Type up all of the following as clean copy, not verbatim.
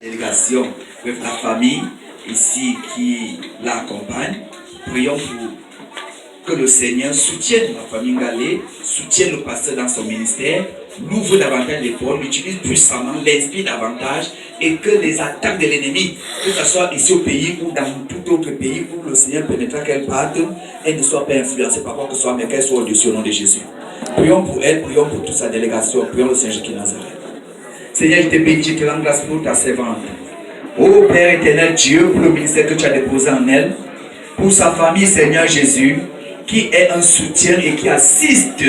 Délégation, avec la famille ici qui l'accompagne. Prions pour que le Seigneur soutienne la famille Galé, soutienne le pasteur dans son ministère, l'ouvre davantage les portes, l'utilise puissamment, l'inspire davantage et que les attaques de l'ennemi, que ce soit ici au pays ou dans tout autre pays où le Seigneur permettra qu'elle parte, elle ne soit pas influencée par quoi que ce soit, mais qu'elle soit au-dessus au nom de Jésus. Prions pour elle, prions pour toute sa délégation, prions le Seigneur qui est Nazareth. Seigneur, je te bénis, je te rends grâce pour ta servante. Ô Père éternel Dieu, pour le ministère que tu as déposé en elle, pour sa famille, Seigneur Jésus, qui est un soutien et qui assiste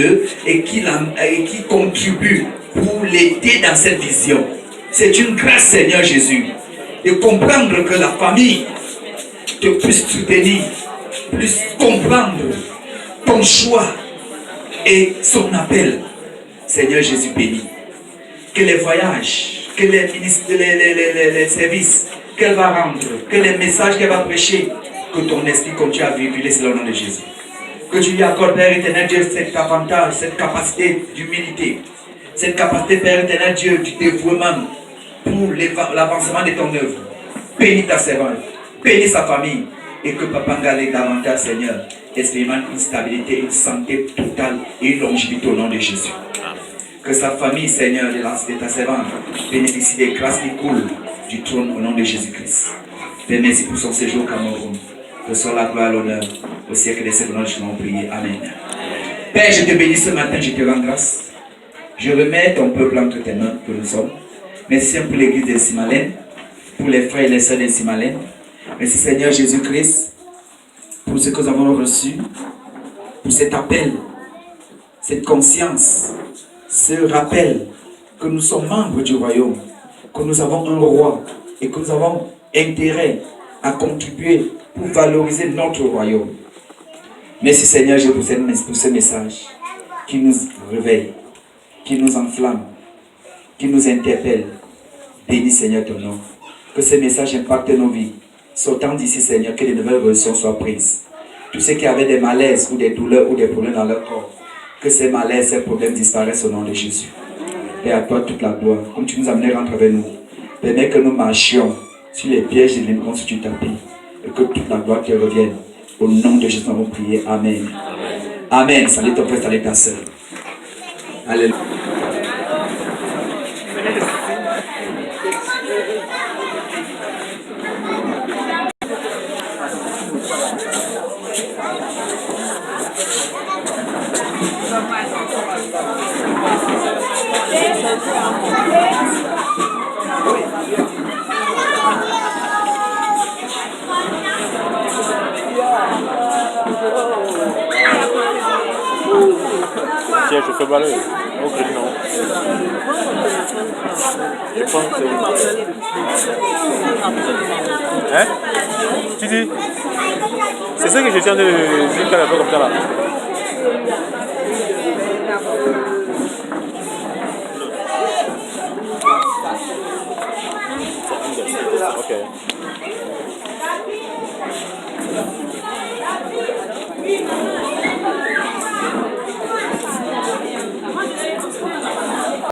et qui contribue pour l'aider dans cette vision. C'est une grâce, Seigneur Jésus, de comprendre que la famille te puisse soutenir, puisse comprendre ton choix et son appel. Seigneur Jésus béni. Que les voyages, que les services qu'elle va rendre, que les messages qu'elle va prêcher, que ton esprit continue à véhiculer selon le nom de Jésus. Que tu lui accordes, Père éternel Dieu, cet avantage, cette capacité d'humilité, cette capacité, Père éternel Dieu, du dévouement pour l'avancement de ton œuvre. Bénis ta servante, bénis sa famille, et que Papa Ngalé davantage, Seigneur, expérimente une stabilité, une santé totale et une longévité au nom de Jésus. Que sa famille, Seigneur, de ta servante, bénéficie des grâces qui coulent du trône au nom de Jésus-Christ. Père, merci pour son séjour au Cameroun. Que soit la gloire et l'honneur au siècle des siècles. Je t'en prie. Amen. Père, je te bénis ce matin, je te rends grâce. Je remets ton peuple entre tes mains que nous sommes. Merci pour l'église de Simalène, pour les frères et les sœurs de Simalène. Merci Seigneur Jésus-Christ pour ce que nous avons reçu, pour cet appel, cette conscience, ce rappel que nous sommes membres du royaume, que nous avons un roi et que nous avons intérêt à contribuer pour valoriser notre royaume. Merci Seigneur Jésus pour ce message qui nous réveille, qui nous enflamme, qui nous interpelle. Bénis Seigneur ton nom. Que ce message impacte nos vies. Sortant d'ici Seigneur, que de nouvelles résolutions soient prises. Tous ceux qui avaient des malaises ou des douleurs ou des problèmes dans leur corps, que ces malaises, ces problèmes disparaissent au nom de Jésus. Père, à toi toute la gloire. Comme tu nous amenais, rentre avec nous. Permets que nous marchions sur les pièges de l'ennemi, sur du tapis. Et que toute la gloire te revienne. Au nom de Jésus, nous avons prié. Amen. Amen. Salut ton frère, salut ta soeur. Alléluia. Tiens, je fais baller. Au crédit, non. Je pense que c'est... Hein? Tu dis? C'est ça que je tiens de dire qu'elle a fait comme ça là. Ok.